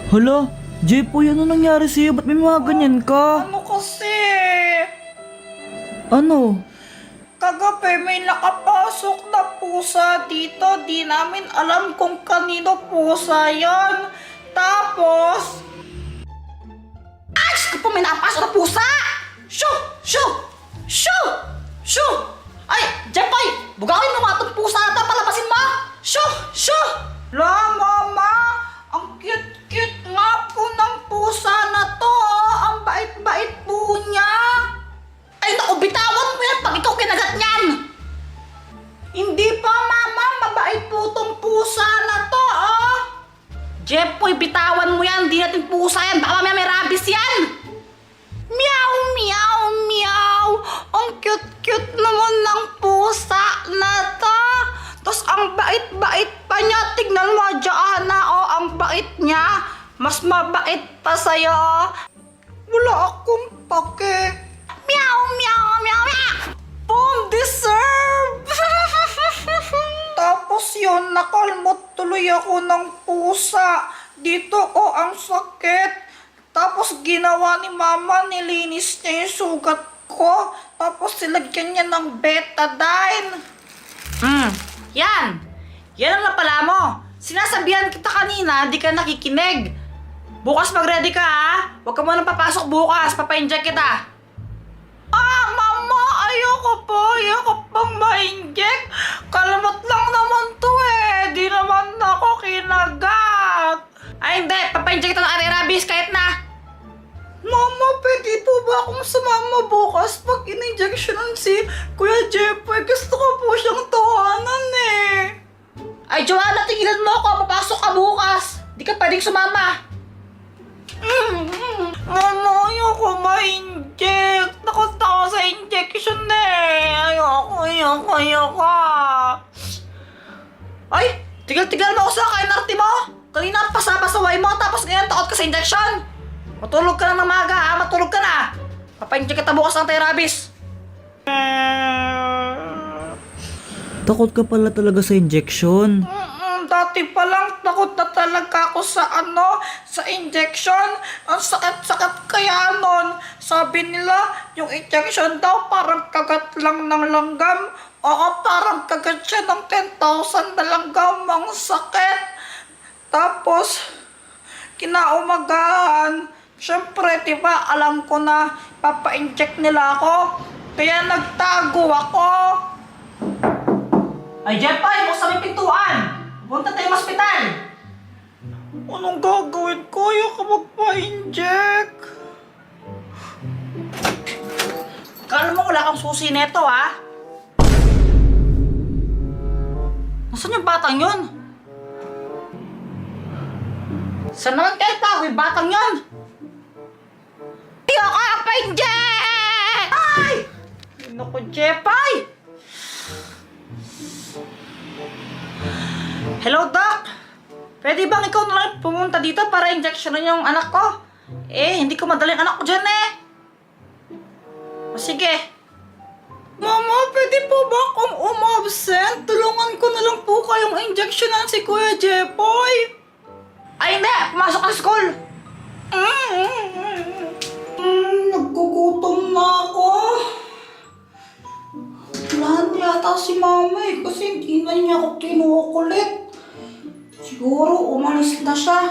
Hala, Jepoy, ano nangyari sa'yo? Ba't may mga ganyan ka? Ano kasi? Ano? Kagabi may nakapasok na pusa dito. Di namin alam kung kanino pusa yon. Tapos... Ay! Diyos ko po, may nakapasok na pusa! Shoo! Shoo! Shoo! Shoo! Ay! Jepoy! Bugawin mo nga itong pusa na ito. Palabasin mo! Shoo! Shoo! La, mama! Ang cute-cute nga po ng pusa na to. Ang bait-bait po niya. Ay, naku, bitawan mo yan pag ikaw kinagat niyan! Hindi pa, mama. Mabait po tong pusa na to, oh! Jepoy, bitawan mo yan. Di natin pusa yan. Baka mamaya may rabies yan! Meow, meow, meow! Ang cute-cute naman ng pusa na to! Tapos ang bait-bait pa niya. Tignan mo, Joanna, oh, ang bait niya. Mas mabait pa sa'yo, oh. Wala akong pake. Meow, meow, meow, meow! Boom, deserve! Tapos yun, nakalmot tuloy ako ng pusa. Dito, oh, ang sakit. Tapos ginawa ni mama, nilinis niya yung sugat ko. Tapos silagyan niya ng betadine. Yan! Yan ang napala mo. Sinasabihan kita kanina, di ka nakikinig. Bukas mag-ready ka, ha? Huwag ka munang papasok bukas, papa-inject kita. Mama, ayoko po. Ayoko pang ma-inject. Kalamot lang naman to eh. Di naman ako kinagat. Ay, hindi. Papa-inject kita ng anti-rabies kahit na. Mama, pwede po ba akong sumama bukas pag in-injectionan si Kuya Jepoy? Gusto ko po siyang tawanan eh. Ay, Joanna, tigilan mo ako. Papasok ka bukas. Di ka pwedeng sumama. Mama, ayoko ma-inject. Takot ako sa injection eh. Ayoko. Ay, tigil-tigil mo ako sa kainarte mo. Kanina pasabasaway mo tapos ngayon takot ka sa injection. Matulog ka na ng maga, ha? Matulog ka na. Papa-inject kita bukas ng anti-rabies. Takot ka pala talaga sa injection. Dati pa lang takot na talaga ako sa sa injection. Ang sakit-sakit kaya nun. Sabi nila, yung injection daw parang kagat lang ng langgam. Oo, parang kagat siya ng 10,000 na langgam. Ang sakit. Tapos, kinaumagahan. Siyempre, diba, alam ko na papa-inject nila ako. Kaya nagtago ako. Ay, Jepoy, buksan mo yung pintuan. Punta tayo sa ospital. Anong gagawin ko? Ayoko magpa-inject. Kala mo wala kang susi neto, ha? Nasaan yung batang yun? Saan naman kayo tago yung batang yun? Ayoko magpa-inject! Ay! Naku, Jepoy! Hello, Doc! Pwede bang ikaw na lang pumunta dito para injectionan yung anak ko? Hindi ko madaling anak ko dyan eh. O sige. Mama, pwede po ba akong umabsent? Tulungan ko na lang po kayong injectionan si Kuya Jepoy. Ay, hindi! Pumasok ka sa school! Naggugutom na ako. Wala yata si mama eh, kasi hindi na niya ako kinukulit. Siguro umalis na siya.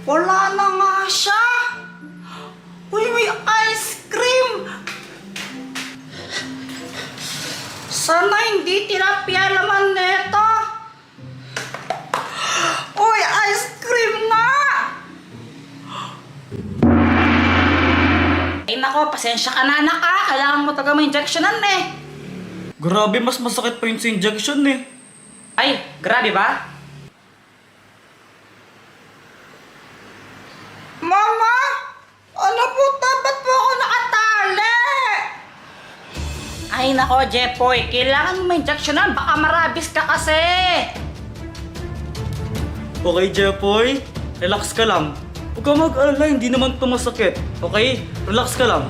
Wala na nga siya. Uy, may ice cream. Sana hindi tilapia laman neto. Uy, ice cream nga. Ay nako, pasensya ka na anak ha. Kailangan mo taga ma-injectionan eh. Grabe, mas masakit pa yun sa injection eh. Ay, grabe ba? Mama! Ano po ba't po ako nakatali? Ay nako, Jepoy. Kailangan mo ma-injectionan. Baka marabis ka kasi. Okay, Jepoy? Relax ka lang. Huwag ka mag-alala, hindi naman ito masakit. Okay? Relax ka lang.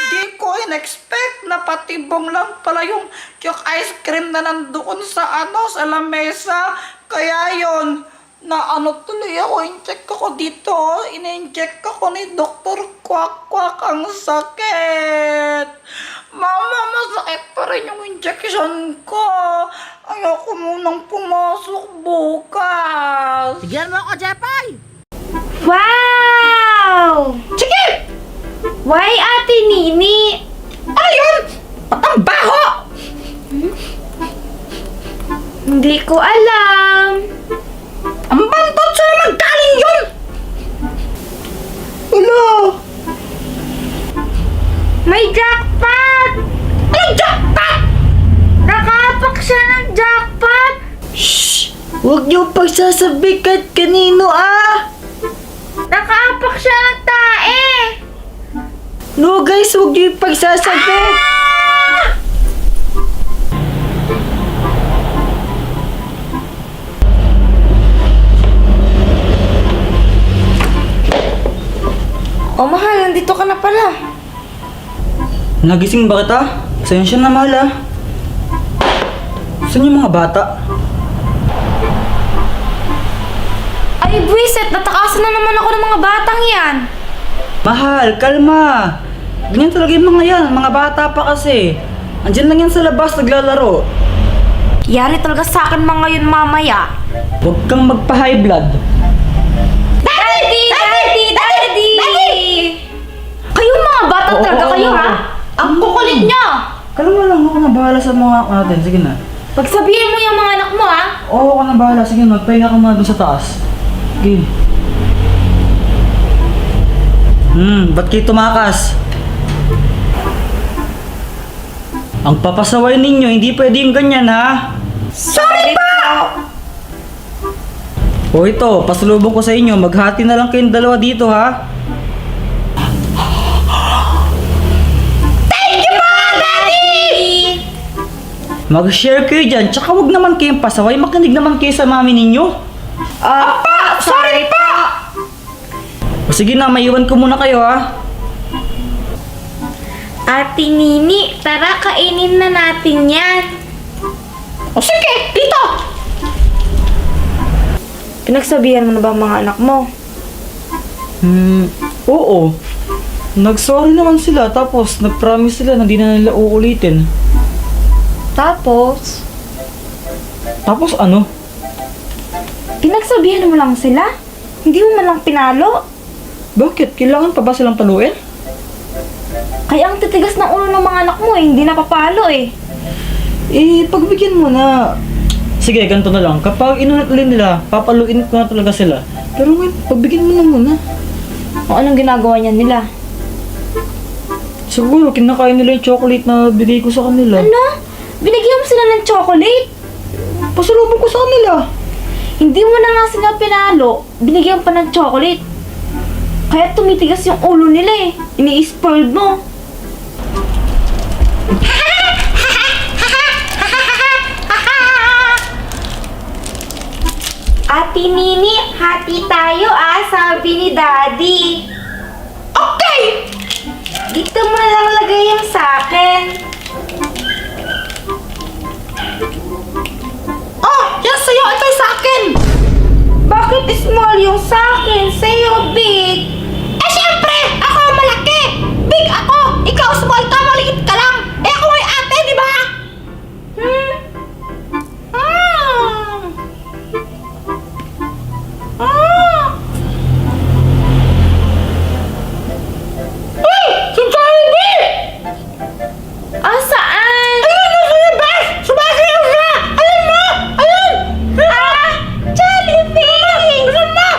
Di Hindi ko in-expect na patibong lang pala yung choc ice cream na nandoon sa sa lamesa. Kaya yon na tuloy ako, in-check ako dito. In-inject ako ni Dr. Kwak-Kwak. Ang sakit. Mama, masakit pa rin yung injection ko. Ayoko munang pumasok bukas. Tigyan mo ako, Jepay! Wow! Sige! Why, Ate Nini? Ano yun? Ba't ang baho? Hindi ko alam. Ang bantot sa naman galing yun! Hello? May jackpot! Anong jackpot? Nakapak siya ng jackpot! Shh! Huwag niyo pagsasabi kahit kanino Nakaapak siya ng tae! No guys, huwag niyo pagsasabi! Oh, mahal, nandito ka na pala. Nagising ba kita? Pasensya na, mahal ah. Saan yung mga bata? Ay, buwisit, natakasan na naman ako ng mga batang yan. Mahal, kalma. Ganyan talaga yung mga yan, mga bata pa kasi. Andiyan lang yan sa labas, naglalaro. Yari talaga sa akin mga yun mamaya. Huwag kang magpa-high blood. Daddy! Daddy! Daddy! Kayong mga bata Oo, talaga oo, kayo, oo. ha? Ang kukulit niyo! Kalma lang, ako na bahala sa mga natin. Sige na. Pagsabihin mo yung mga anak mo, ha? Oo, ako na bahala. Sige, magpahinga ka muna dun sa taas. Sige. Ba't kayo tumakas? Ang papasaway ninyo, hindi pwedeng ganyan, ha? Sorry po! O ito, pasalubong ko sa inyo. Maghati na lang kayong dalawa dito, ha? Mag-share kayo dyan, tsaka wag naman kayong pasaway, makinig naman kayo sa mami ninyo. Sorry po! O sige na, maiwan ko muna kayo ha. Ate Nini, tara kainin na natin yan. O sige, dito! Pinagsabihan mo na ba ang mga anak mo? Oo. Nag-sorry naman sila, tapos nag-promise sila na di na nila uulitin. Tapos, Tapos ano? pinagsabihan mo lang sila? Hindi mo man lang pinalo? Bakit? Kailangan pa ba silang paluin? Kaya ang titigas ng ulo ng mga anak mo hindi napapalo eh. Pagbigyan mo na. Sige, ganito na lang. Kapag inulit ulit nila, papaluin ko na talaga sila. Pero ngayon, pagbigyan mo na muna. O anong ginagawa niya nila? Siguro, kinakain nila yung chocolate na bigay ko sa kanila. Ano? Binigyan mo sila ng chocolate? Pasalubong ko sa kanila. Hindi mo na nga sila pinalo, binigyan pa ng chocolate. Kaya tumitigas yung ulo nila eh. Ini-spoiled mo. Ate Nini, hati tayo sabi ni Daddy. Okay! Dito mo na lang lagay yung sakin. Oh, yan sa'yo, ito'y sa akin! Bakit small yung sakin? Sa'yo big. Eh, syempre! Ako ang malaki! Big ako! Ikaw, small ka, maliit ka lang! Eh, ako ay ate, di ba? Hmm? Uy! Si Jollibee! Saan? Ayun, nasa labas! Sumasayaw siya! Ayun mo! Ayun! Jollibee! Ayun mo!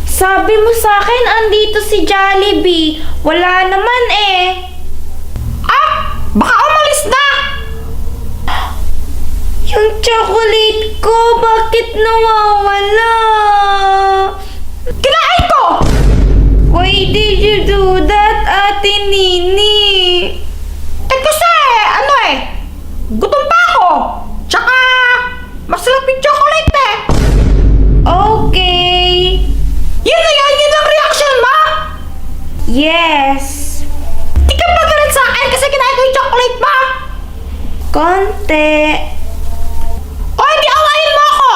Sabi mo sa akin, andito si Jollibee. Wala naman eh. Baka umalis na! Yung chocolate ko, bakit nawawala? Kinain ko! Why did you do that, Ate Nini? Eh kasi, gutom pa ako! Tsaka, O, hindi awayin mo ako!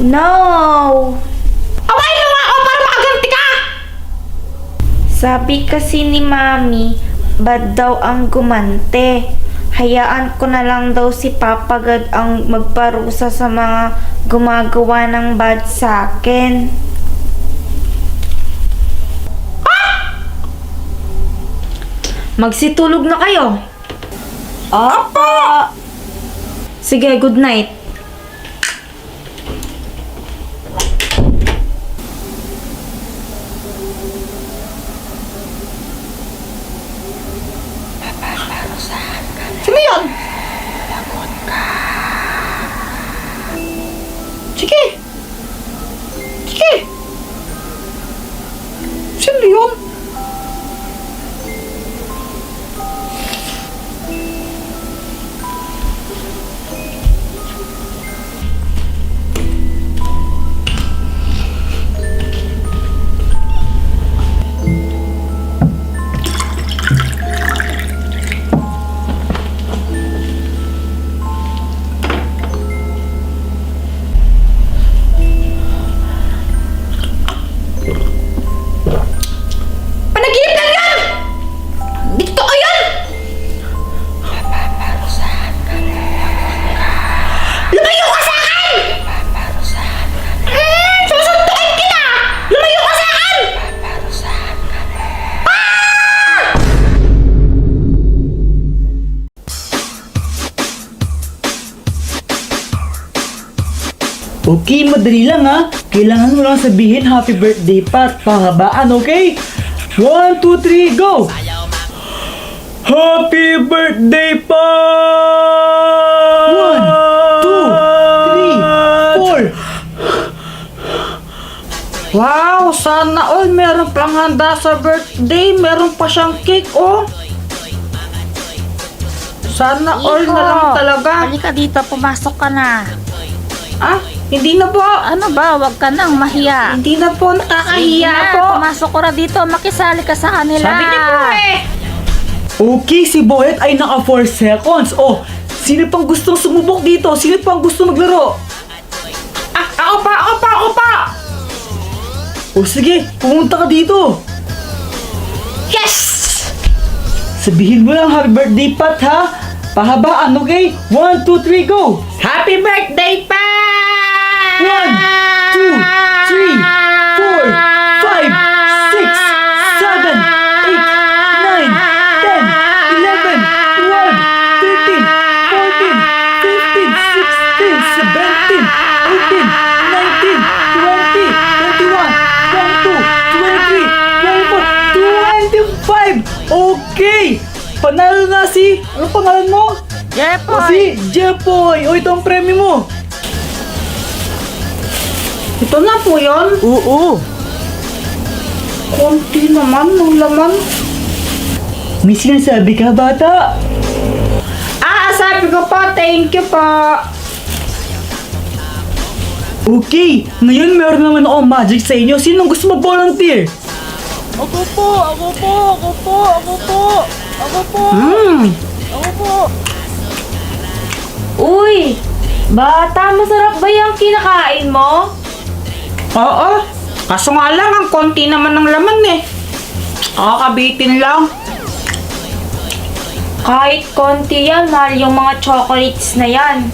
No! Awayin mo nga ako para makaganti ka! Sabi kasi ni Mami, bad daw ang gumante. Hayaan ko na lang daw si Papa God ang magparusa sa mga gumagawa ng bad sa akin. Magsitulog na kayo. Apa! Sige, good night. Sino yun? Sige! Sige! Sino yun? Panaginip lang yan! Dito ka yan! Lumayo ka sa akin! Susuntukin kita! Lumayo ka sa akin! Okay, madali lang ha. Kailangan mo lang sabihin happy birthday Pat. Pahabaan, okay? 1, 2, 3, go! Happy birthday Pat! 1, 2, 3, 4. Wow! Sana all meron pang handa sa birthday. Meron pa siyang cake, oh! Sana all na lang talaga. Halika dito, pumasok ka na. Ah, hindi na po. Ano ba, wag ka nang mahiya. Hindi na po, nakakahiya Sige na, po. pumasok ko na dito, makisali ka sa kanila. Sabi niyo po eh. Okay, si Boyet ay naka 4 seconds. Oh, sino pang gustong sumubok dito? Sino pang gusto maglaro? Ah, ako pa! O sige, pumunta ka dito. Yes! Sabihin mo lang happy birthday Pat ha. Pahabaan, okay? 1, 2, 3, go! Happy birthday pa! 1, 2, 3, 4, 5, 6, 7, 8, 9, 10, 11, 12, 13, 14, 15, 16, 17, 18, 19, 20, 21, 22, 23, 24, 25! Okay! Panalo na si... Ano pangalan mo? O Jepoy! si Jepoy! O ito ang premyo mo! Ito na po yun. Oo! Konti naman ng laman. May sinasabi ka, bata? Sabi ko po, thank you po. Okay, ngayon meron naman ako magic sa inyo. Sinong gusto mag-volunteer? Ako po! Uy! Bata, masarap ba yung kinakain mo? Oo. Kaso nga lang, ang konti naman ng laman eh. Kakabitin lang. Kahit konti yan, mahal yung mga chocolates na yan.